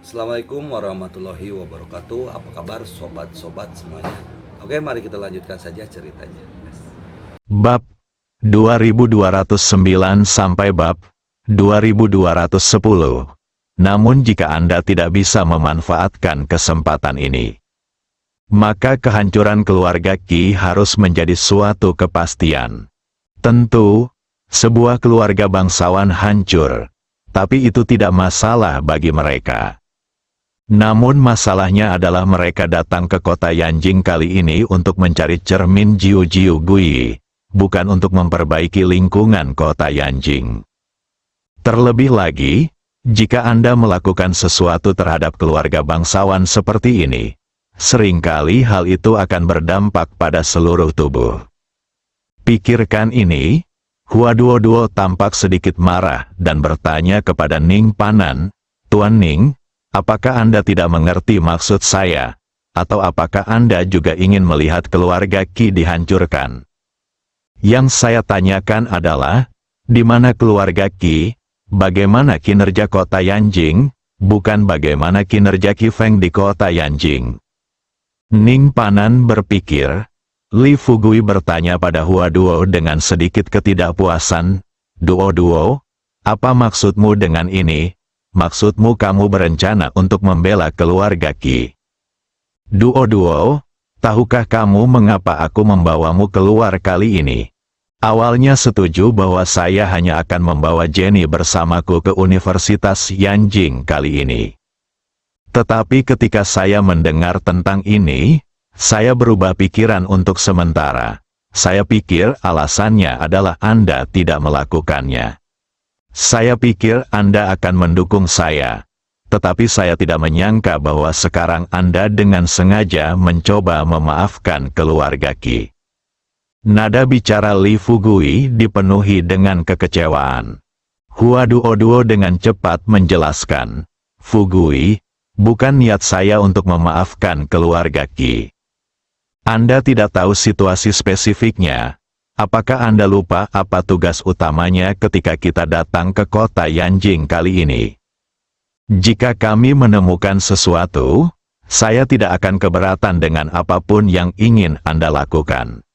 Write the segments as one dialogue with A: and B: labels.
A: Assalamualaikum warahmatullahi wabarakatuh. Apa kabar sobat-sobat semuanya? Oke, mari kita lanjutkan saja ceritanya.
B: Bab 2209 sampai bab 2210. Namun jika Anda tidak bisa memanfaatkan kesempatan ini, maka kehancuran keluarga Ki harus menjadi suatu kepastian. Tentu, sebuah keluarga bangsawan hancur, tapi itu tidak masalah bagi mereka. Namun masalahnya adalah mereka datang ke kota Yanjing kali ini untuk mencari cermin Jiu Jiu Gui, bukan untuk memperbaiki lingkungan kota Yanjing. Terlebih lagi, jika Anda melakukan sesuatu terhadap keluarga bangsawan seperti ini, seringkali hal itu akan berdampak pada seluruh tubuh. Pikirkan ini. Hua Duo tampak sedikit marah dan bertanya kepada Ning Panan, "Tuan Ning, apakah Anda tidak mengerti maksud saya? Atau apakah Anda juga ingin melihat keluarga Ki dihancurkan?" Yang saya tanyakan adalah, di mana keluarga Ki, bagaimana kinerja kota Yanjing, bukan bagaimana kinerja Ki Feng di kota Yanjing. Ning Panan berpikir. Li Fugui bertanya pada Hua Duo dengan sedikit ketidakpuasan, Duo, apa maksudmu dengan ini? Maksudmu kamu berencana untuk membela keluarga Ki? Duo, tahukah kamu mengapa aku membawamu keluar kali ini? Awalnya setuju bahwa saya hanya akan membawa Jenny bersamaku ke Universitas Yanjing kali ini. Tetapi ketika saya mendengar tentang ini, saya berubah pikiran untuk sementara. Saya pikir alasannya adalah Anda tidak melakukannya. Saya pikir Anda akan mendukung saya. Tetapi saya tidak menyangka bahwa sekarang Anda dengan sengaja mencoba memaafkan keluarga Ki. Nada bicara Li Fugui dipenuhi dengan kekecewaan. Hua Duo dengan cepat menjelaskan, "Fugui, bukan niat saya untuk memaafkan keluarga Ki. Anda tidak tahu situasi spesifiknya. Apakah Anda lupa apa tugas utamanya ketika kita datang ke kota Yanjing kali ini? Jika kami menemukan sesuatu, saya tidak akan keberatan dengan apapun yang ingin Anda lakukan.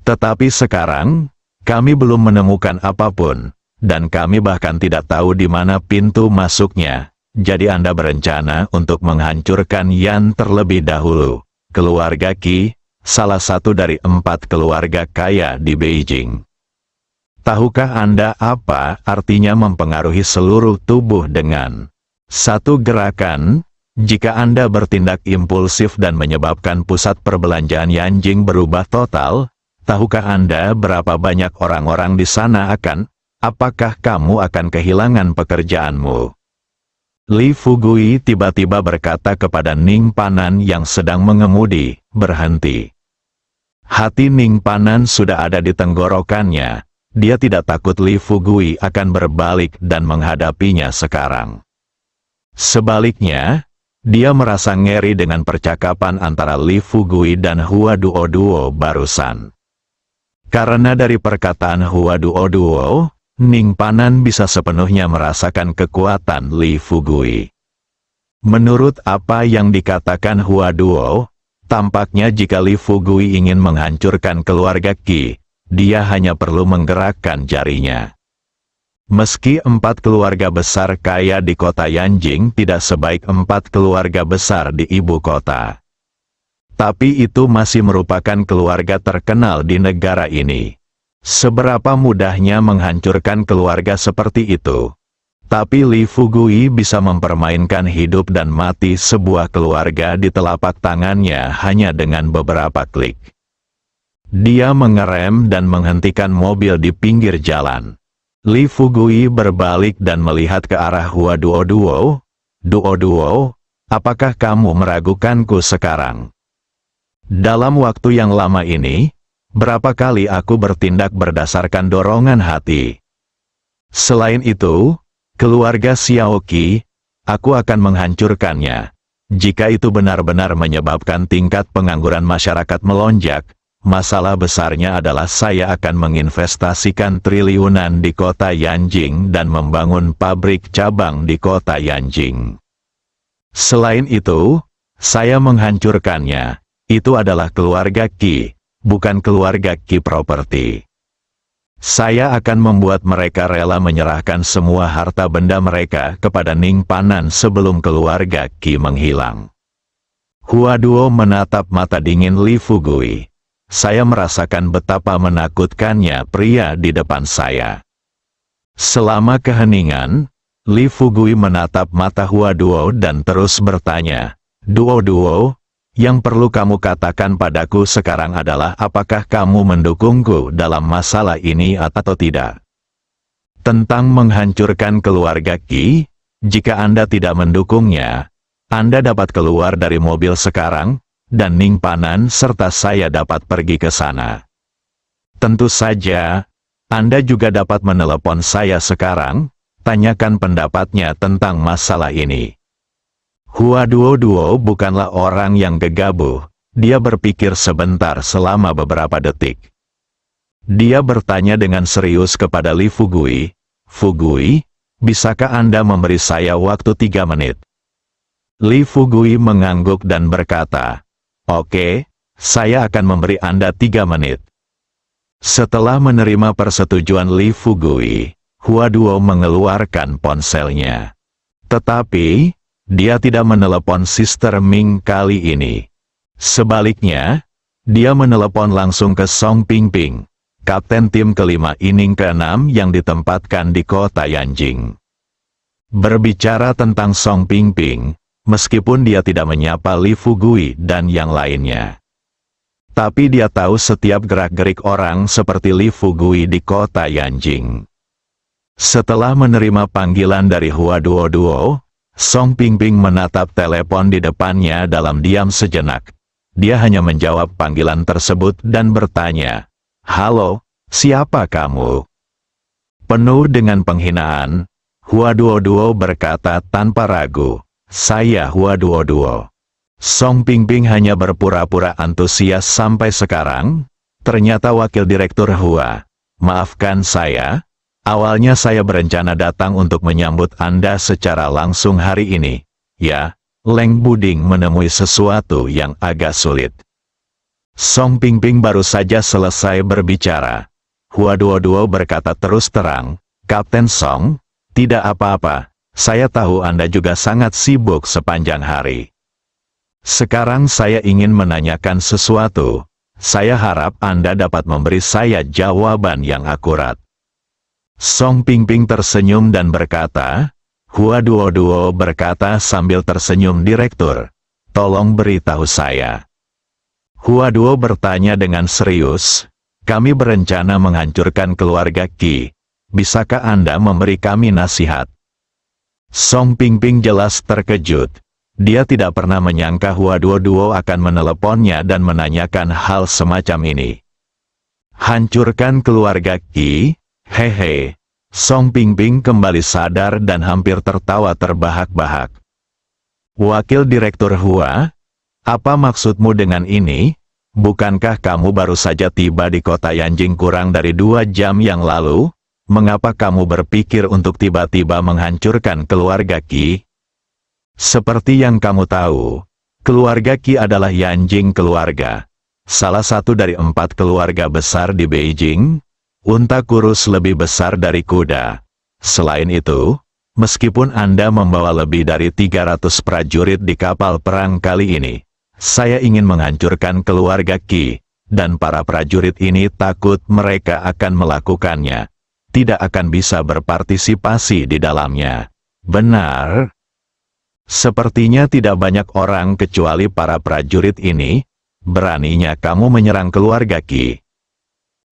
B: Tetapi sekarang, kami belum menemukan apapun, dan kami bahkan tidak tahu di mana pintu masuknya. Jadi Anda berencana untuk menghancurkan Yan terlebih dahulu. Keluarga Ki, salah satu dari 4 keluarga kaya di Beijing. Tahukah Anda apa artinya mempengaruhi seluruh tubuh dengan satu gerakan? Jika Anda bertindak impulsif dan menyebabkan pusat perbelanjaan Yanjing berubah total, tahukah Anda berapa banyak orang-orang di sana apakah kamu akan kehilangan pekerjaanmu?" Li Fugui tiba-tiba berkata kepada Ning Panan yang sedang mengemudi, "Berhenti." Hati Ning Panan sudah ada di tenggorokannya. Dia tidak takut Li Fugui akan berbalik dan menghadapinya sekarang. Sebaliknya, dia merasa ngeri dengan percakapan antara Li Fugui dan Hua Duo barusan. Karena dari perkataan Hua Duo, Ning Panan bisa sepenuhnya merasakan kekuatan Li Fugui. Menurut apa yang dikatakan Hua Duo, tampaknya jika Li Fugui ingin menghancurkan keluarga Ki, dia hanya perlu menggerakkan jarinya. Meski 4 keluarga besar kaya di kota Yanjing tidak sebaik 4 keluarga besar di ibu kota, tapi itu masih merupakan keluarga terkenal di negara ini. Seberapa mudahnya menghancurkan keluarga seperti itu? Tapi Li Fugui bisa mempermainkan hidup dan mati sebuah keluarga di telapak tangannya hanya dengan beberapa klik. Dia mengerem dan menghentikan mobil di pinggir jalan. Li Fugui berbalik dan melihat ke arah Hua Duo. "Duo, apakah kamu meragukanku sekarang? Dalam waktu yang lama ini, berapa kali aku bertindak berdasarkan dorongan hati. Selain itu, keluarga Xiaoqi, aku akan menghancurkannya. Jika itu benar-benar menyebabkan tingkat pengangguran masyarakat melonjak, masalah besarnya adalah saya akan menginvestasikan triliunan di kota Yanjing dan membangun pabrik cabang di kota Yanjing. Selain itu, saya menghancurkannya. Itu adalah keluarga Qi, bukan keluarga Qi Property. Saya akan membuat mereka rela menyerahkan semua harta benda mereka kepada Ning Panan sebelum keluarga Qi menghilang. Hua Duo menatap mata dingin Li Fugui. Saya merasakan betapa menakutkannya pria di depan saya. Selama keheningan, Li Fugui menatap mata Hua Duo dan terus bertanya, Duo, yang perlu kamu katakan padaku sekarang adalah apakah kamu mendukungku dalam masalah ini atau tidak. Tentang menghancurkan keluarga Qi, jika Anda tidak mendukungnya, Anda dapat keluar dari mobil sekarang, dan Ning Panan serta saya dapat pergi ke sana. Tentu saja, Anda juga dapat menelepon saya sekarang, tanyakan pendapatnya tentang masalah ini. Hua Duo bukanlah orang yang gegabah, dia berpikir sebentar selama beberapa detik. Dia bertanya dengan serius kepada Li Fugui, Fugui, bisakah Anda memberi saya waktu 3 menit? Li Fugui mengangguk dan berkata, Oke, saya akan memberi Anda 3 menit. Setelah menerima persetujuan Li Fugui, Hua Duo mengeluarkan ponselnya. Tetapi, dia tidak menelepon Sister Ming kali ini. Sebaliknya, dia menelepon langsung ke Song Pingping, kapten tim kelima inning ke-6 yang ditempatkan di kota Yanjing. Berbicara tentang Song Pingping, meskipun dia tidak menyapa Li Fugui dan yang lainnya. Tapi dia tahu setiap gerak-gerik orang seperti Li Fugui di kota Yanjing. Setelah menerima panggilan dari Hua Duo, Song Pingping menatap telepon di depannya dalam diam sejenak. Dia hanya menjawab panggilan tersebut dan bertanya, Halo, siapa kamu? Penuh dengan penghinaan, Hua Duo berkata tanpa ragu, Saya Hua Duo. Song Pingping hanya berpura-pura antusias sampai sekarang. Ternyata wakil direktur Hua. Maafkan saya. Awalnya saya berencana datang untuk menyambut Anda secara langsung hari ini. Ya, Leng Buding menemui sesuatu yang agak sulit. Song Pingping baru saja selesai berbicara. Hua Duo berkata terus terang, Kapten Song, tidak apa-apa, saya tahu Anda juga sangat sibuk sepanjang hari. Sekarang saya ingin menanyakan sesuatu. Saya harap Anda dapat memberi saya jawaban yang akurat. Song Pingping tersenyum dan berkata, Hua Duo berkata sambil tersenyum direktur, tolong beritahu saya. Hua Duo bertanya dengan serius, kami berencana menghancurkan keluarga Qi. Bisakah Anda memberi kami nasihat? Song Pingping jelas terkejut. Dia tidak pernah menyangka Hua Duo akan meneleponnya dan menanyakan hal semacam ini. Hancurkan keluarga Qi? Hehe. Song Pingping kembali sadar dan hampir tertawa terbahak-bahak. Wakil Direktur Hua, apa maksudmu dengan ini? Bukankah kamu baru saja tiba di kota Yanjing kurang dari 2 jam yang lalu? Mengapa kamu berpikir untuk tiba-tiba menghancurkan keluarga Qi? Seperti yang kamu tahu, keluarga Qi adalah Yanjing keluarga. Salah satu dari 4 keluarga besar di Beijing. Unta kurus lebih besar dari kuda. Selain itu, meskipun Anda membawa lebih dari 300 prajurit di kapal perang kali ini, saya ingin menghancurkan keluarga Qi, dan para prajurit ini takut mereka akan melakukannya. Tidak akan bisa berpartisipasi di dalamnya. Benar? Sepertinya tidak banyak orang kecuali para prajurit ini. Beraninya kamu menyerang keluarga Qi.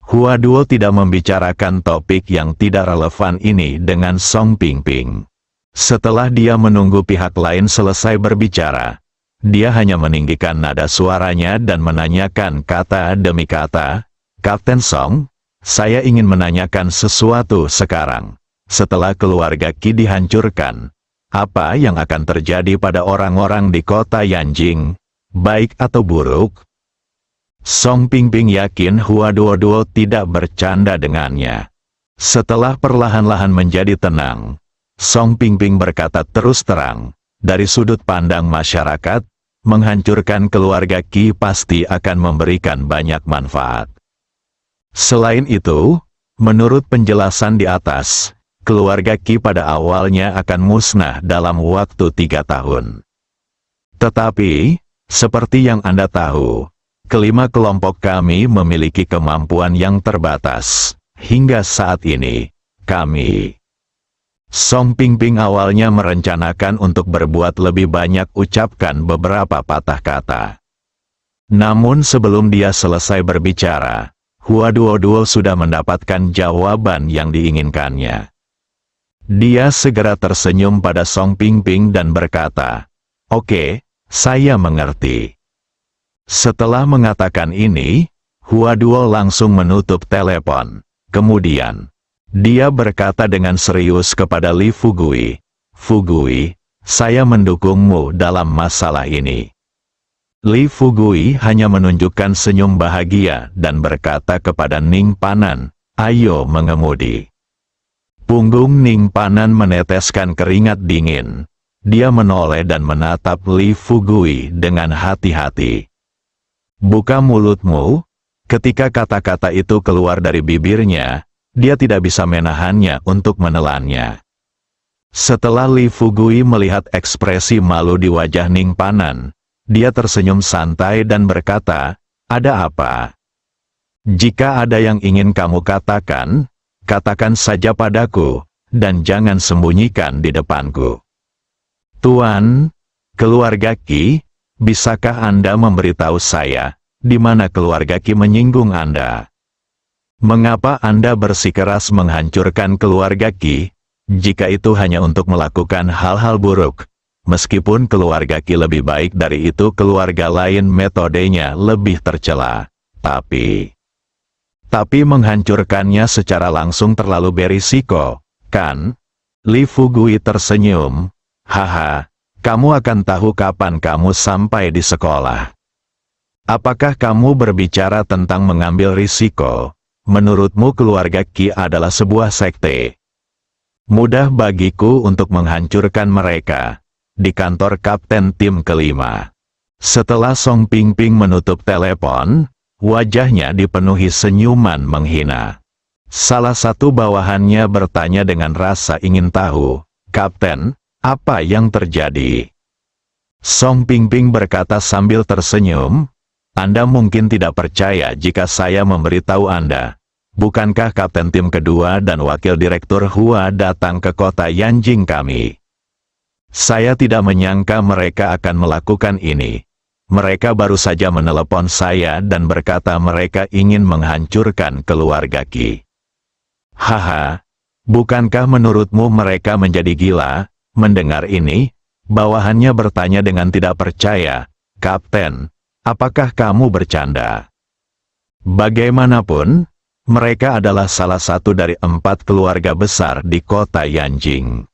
B: Hua Duo tidak membicarakan topik yang tidak relevan ini dengan Song Pingping. Setelah dia menunggu pihak lain selesai berbicara, dia hanya meninggikan nada suaranya dan menanyakan kata demi kata, Kapten Song, saya ingin menanyakan sesuatu sekarang. Setelah keluarga Qi dihancurkan, apa yang akan terjadi pada orang-orang di kota Yanjing, baik atau buruk? Song Pingping yakin Hua Duo tidak bercanda dengannya. Setelah perlahan-lahan menjadi tenang, Song Pingping berkata terus terang, dari sudut pandang masyarakat, menghancurkan keluarga Ki pasti akan memberikan banyak manfaat. Selain itu, menurut penjelasan di atas, keluarga Ki pada awalnya akan musnah dalam waktu 3 tahun. Tetapi, seperti yang Anda tahu, kelima kelompok kami memiliki kemampuan yang terbatas. Hingga saat ini, kami Song Pingping awalnya merencanakan untuk berbuat lebih banyak, ucapkan beberapa patah kata. Namun sebelum dia selesai berbicara, Hua Duo sudah mendapatkan jawaban yang diinginkannya. Dia segera tersenyum pada Song Pingping dan berkata, "Oke, saya mengerti." Setelah mengatakan ini, Hua Duo langsung menutup telepon. Kemudian, dia berkata dengan serius kepada Li Fugui, "Fugui, saya mendukungmu dalam masalah ini." Li Fugui hanya menunjukkan senyum bahagia dan berkata kepada Ning Panan, "Ayo mengemudi." Punggung Ning Panan meneteskan keringat dingin. Dia menoleh dan menatap Li Fugui dengan hati-hati. "Buka mulutmu." Ketika kata-kata itu keluar dari bibirnya, dia tidak bisa menahannya untuk menelannya. Setelah Li Fugui melihat ekspresi malu di wajah Ning Panan, dia tersenyum santai dan berkata, "Ada apa? Jika ada yang ingin kamu katakan, katakan saja padaku, dan jangan sembunyikan di depanku." "Tuan, keluarga Ki, bisakah Anda memberitahu saya, di mana keluarga Ki menyinggung Anda? Mengapa Anda bersikeras menghancurkan keluarga Ki, jika itu hanya untuk melakukan hal-hal buruk? Meskipun keluarga Ki lebih baik dari itu, keluarga lain metodenya lebih tercela. Tapi menghancurkannya secara langsung terlalu berisiko, kan?" Li Fugui tersenyum. "Haha, kamu akan tahu kapan kamu sampai di sekolah. Apakah kamu berbicara tentang mengambil risiko? Menurutmu keluarga Ki adalah sebuah sekte? Mudah bagiku untuk menghancurkan mereka." Di kantor Kapten Tim kelima. Setelah Song Pingping menutup telepon, wajahnya dipenuhi senyuman menghina. Salah satu bawahannya bertanya dengan rasa ingin tahu, "Kapten, apa yang terjadi?" Song Pingping berkata sambil tersenyum, "Anda mungkin tidak percaya jika saya memberitahu Anda. Bukankah Kapten Tim kedua dan Wakil Direktur Hua datang ke kota Yanjing kami? Saya tidak menyangka mereka akan melakukan ini. Mereka baru saja menelepon saya dan berkata mereka ingin menghancurkan keluarga Ki." "Haha, bukankah menurutmu mereka menjadi gila?" Mendengar ini, bawahannya bertanya dengan tidak percaya, "Kapten, apakah kamu bercanda? Bagaimanapun, mereka adalah salah satu dari 4 keluarga besar di kota Yanjing.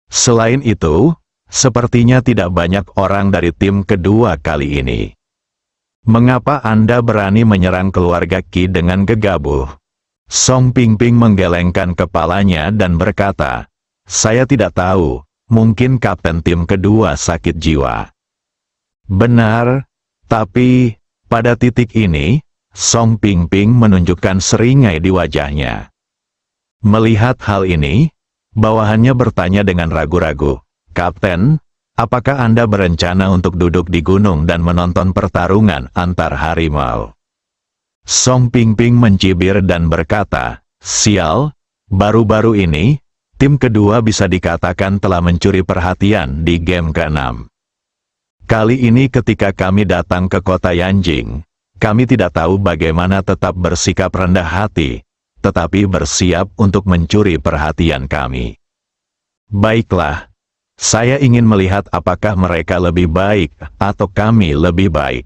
B: Selain itu, sepertinya tidak banyak orang dari tim kedua kali ini. Mengapa Anda berani menyerang keluarga Ki dengan gegabah?" Song Pingping menggelengkan kepalanya dan berkata, "Saya tidak tahu, mungkin Kapten Tim kedua sakit jiwa." "Benar, tapi pada titik ini," Song Pingping menunjukkan seringai di wajahnya. Melihat hal ini, bawahannya bertanya dengan ragu-ragu, "Kapten, apakah Anda berencana untuk duduk di gunung dan menonton pertarungan antar harimau?" Song Pingping mencibir dan berkata, "Sial, baru-baru ini, tim kedua bisa dikatakan telah mencuri perhatian di game ke-6. Kali ini ketika kami datang ke kota Yanjing, kami tidak tahu bagaimana tetap bersikap rendah hati, tetapi bersiap untuk mencuri perhatian kami. Baiklah, saya ingin melihat apakah mereka lebih baik atau kami lebih baik."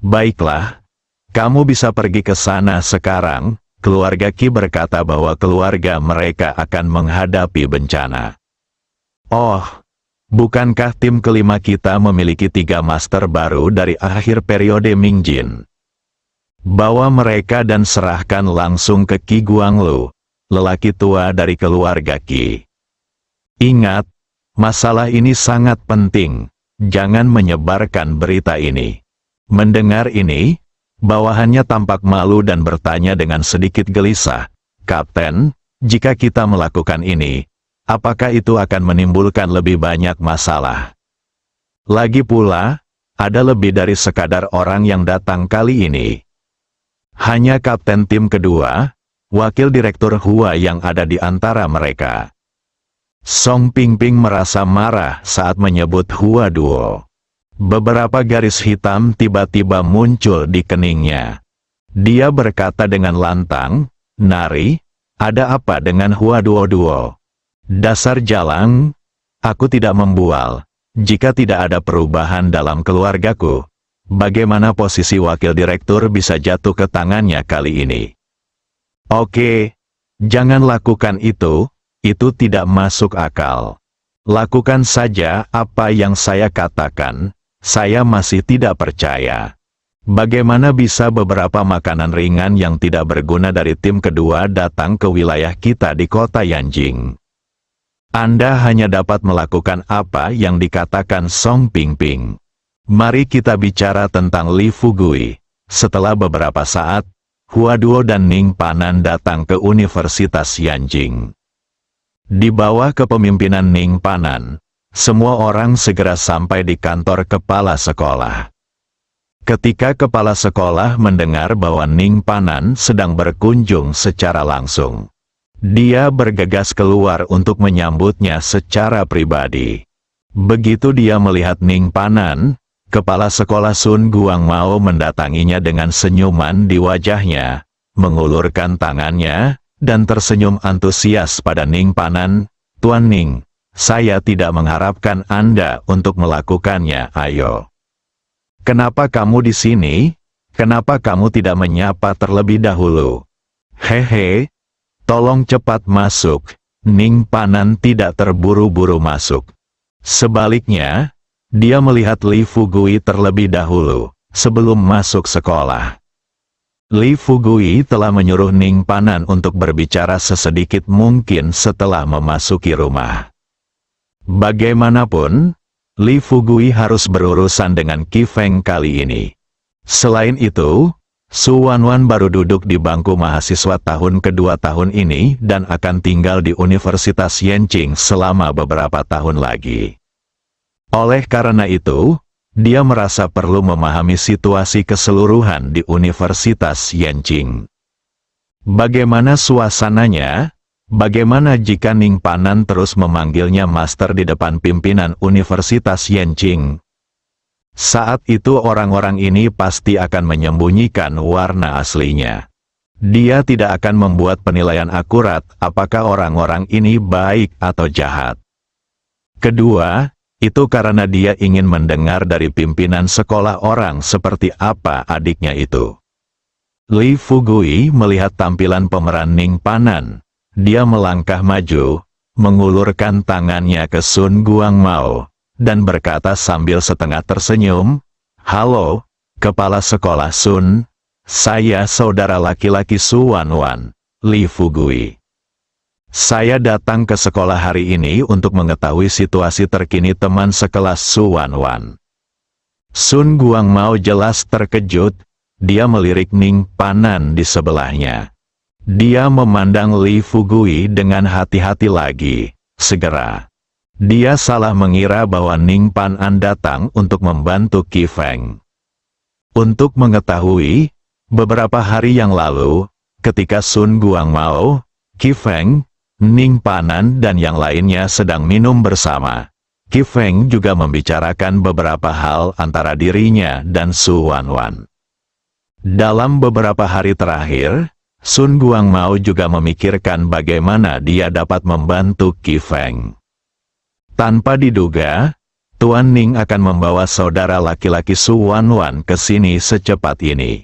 B: "Baiklah, kamu bisa pergi ke sana sekarang." Keluarga Ki berkata bahwa keluarga mereka akan menghadapi bencana. "Oh, bukankah tim kelima kita memiliki 3 master baru dari akhir periode Mingjin? Bawa mereka dan serahkan langsung ke Ki Guanglu, lelaki tua dari keluarga Ki. Ingat, Masalah ini sangat penting. Jangan menyebarkan berita ini. Mendengar ini, bawahannya tampak malu dan bertanya dengan sedikit gelisah, "Kapten, jika kita melakukan ini, apakah itu akan menimbulkan lebih banyak masalah? Lagi pula, ada lebih dari sekadar orang yang datang kali ini." Hanya kapten tim kedua, wakil direktur Hua yang ada di antara mereka. Song Pingping merasa marah saat menyebut Hua Duo. Beberapa garis hitam tiba-tiba muncul di keningnya. Dia berkata dengan lantang, "Nari, ada apa dengan Hua Duo? Dasar jalang, aku tidak membual. Jika tidak ada perubahan dalam keluargaku, bagaimana posisi wakil direktur bisa jatuh ke tangannya kali ini?" "Oke, jangan lakukan itu tidak masuk akal. Lakukan saja apa yang saya katakan, saya masih tidak percaya. Bagaimana bisa beberapa makanan ringan yang tidak berguna dari tim kedua datang ke wilayah kita di kota Yanjing? Anda hanya dapat melakukan apa yang dikatakan Song Pingping. Mari kita bicara tentang Li Fugui." Setelah beberapa saat, Hua Duo dan Ning Panan datang ke Universitas Yanjing. Di bawah kepemimpinan Ning Panan, semua orang segera sampai di kantor kepala sekolah. Ketika kepala sekolah mendengar bahwa Ning Panan sedang berkunjung secara langsung, dia bergegas keluar untuk menyambutnya secara pribadi. Begitu dia melihat Ning Panan, kepala sekolah Sun Guangmao mendatanginya dengan senyuman di wajahnya, mengulurkan tangannya, dan tersenyum antusias pada Ning Panan. "Tuan Ning, saya tidak mengharapkan Anda untuk melakukannya, ayo. Kenapa kamu di sini? Kenapa kamu tidak menyapa terlebih dahulu? Hehe, tolong cepat masuk." Ning Panan tidak terburu-buru masuk. Sebaliknya, dia melihat Li Fugui terlebih dahulu, sebelum masuk sekolah. Li Fugui telah menyuruh Ning Panan untuk berbicara sesedikit mungkin setelah memasuki rumah. Bagaimanapun, Li Fugui harus berurusan dengan Qi Feng kali ini. Selain itu, Su Wanwan baru duduk di bangku mahasiswa tahun kedua tahun ini dan akan tinggal di Universitas Yanjing selama beberapa tahun lagi. Oleh karena itu, dia merasa perlu memahami situasi keseluruhan di Universitas Yanjing. Bagaimana suasananya? Bagaimana jika Ning Panan terus memanggilnya master di depan pimpinan Universitas Yanjing? Saat itu orang-orang ini pasti akan menyembunyikan warna aslinya. Dia tidak akan membuat penilaian akurat apakah orang-orang ini baik atau jahat. Kedua, itu karena dia ingin mendengar dari pimpinan sekolah orang seperti apa adiknya itu. Li Fugui melihat tampilan pemeran Ning Panan. Dia melangkah maju, mengulurkan tangannya ke Sun Guangmao, dan berkata sambil setengah tersenyum, "Halo, kepala sekolah Sun. Saya saudara laki-laki Su Wanwan, Li Fugui. Saya datang ke sekolah hari ini untuk mengetahui situasi terkini teman sekelas Su Wanwan." Sun Guangmao jelas terkejut, dia melirik Ning Panan di sebelahnya. Dia memandang Li Fugui dengan hati-hati lagi, segera. Dia salah mengira bahwa Ning Panan datang untuk membantu Qi Feng. Untuk mengetahui, beberapa hari yang lalu, ketika Sun Guangmao, Qi Feng, Ning Panan dan yang lainnya sedang minum bersama, Qi Feng juga membicarakan beberapa hal antara dirinya dan Su Wanwan. Dalam beberapa hari terakhir, Sun Guangmao juga memikirkan bagaimana dia dapat membantu Qi Feng. Tanpa diduga, Tuan Ning akan membawa saudara laki-laki Su Wanwan ke sini secepat ini.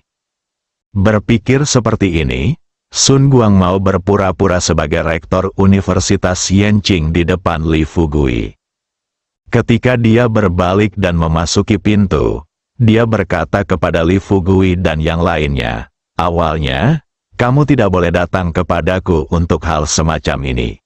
B: Berpikir seperti ini, Sun Guangmao berpura-pura sebagai rektor Universitas Yanjing di depan Li Fugui. Ketika dia berbalik dan memasuki pintu, dia berkata kepada Li Fugui dan yang lainnya, "Awalnya, kamu tidak boleh datang kepadaku untuk hal semacam ini.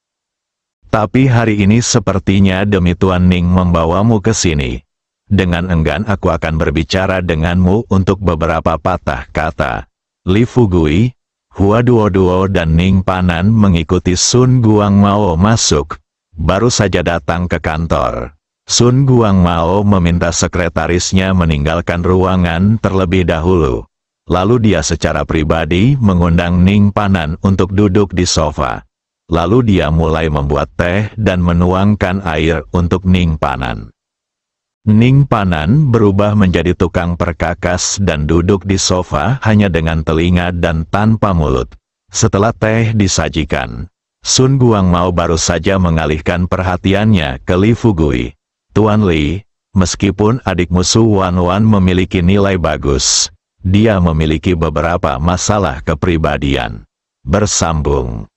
B: Tapi hari ini sepertinya demi Tuan Ning membawamu ke sini. Dengan enggan aku akan berbicara denganmu untuk beberapa patah kata. Li Fugui, Hua Duo dan Ning Panan mengikuti Sun Guangmao masuk. Baru saja datang ke kantor. Sun Guangmao meminta sekretarisnya meninggalkan ruangan terlebih dahulu. Lalu dia secara pribadi mengundang Ning Panan untuk duduk di sofa. Lalu dia mulai membuat teh dan menuangkan air untuk Ning Panan. Ning Panan berubah menjadi tukang perkakas dan duduk di sofa hanya dengan telinga dan tanpa mulut. Setelah teh disajikan, Sun Guangmao baru saja mengalihkan perhatiannya ke Li Fugui. Tuan Li, meskipun adikmu Su Wanwan memiliki nilai bagus, dia memiliki beberapa masalah kepribadian. Bersambung.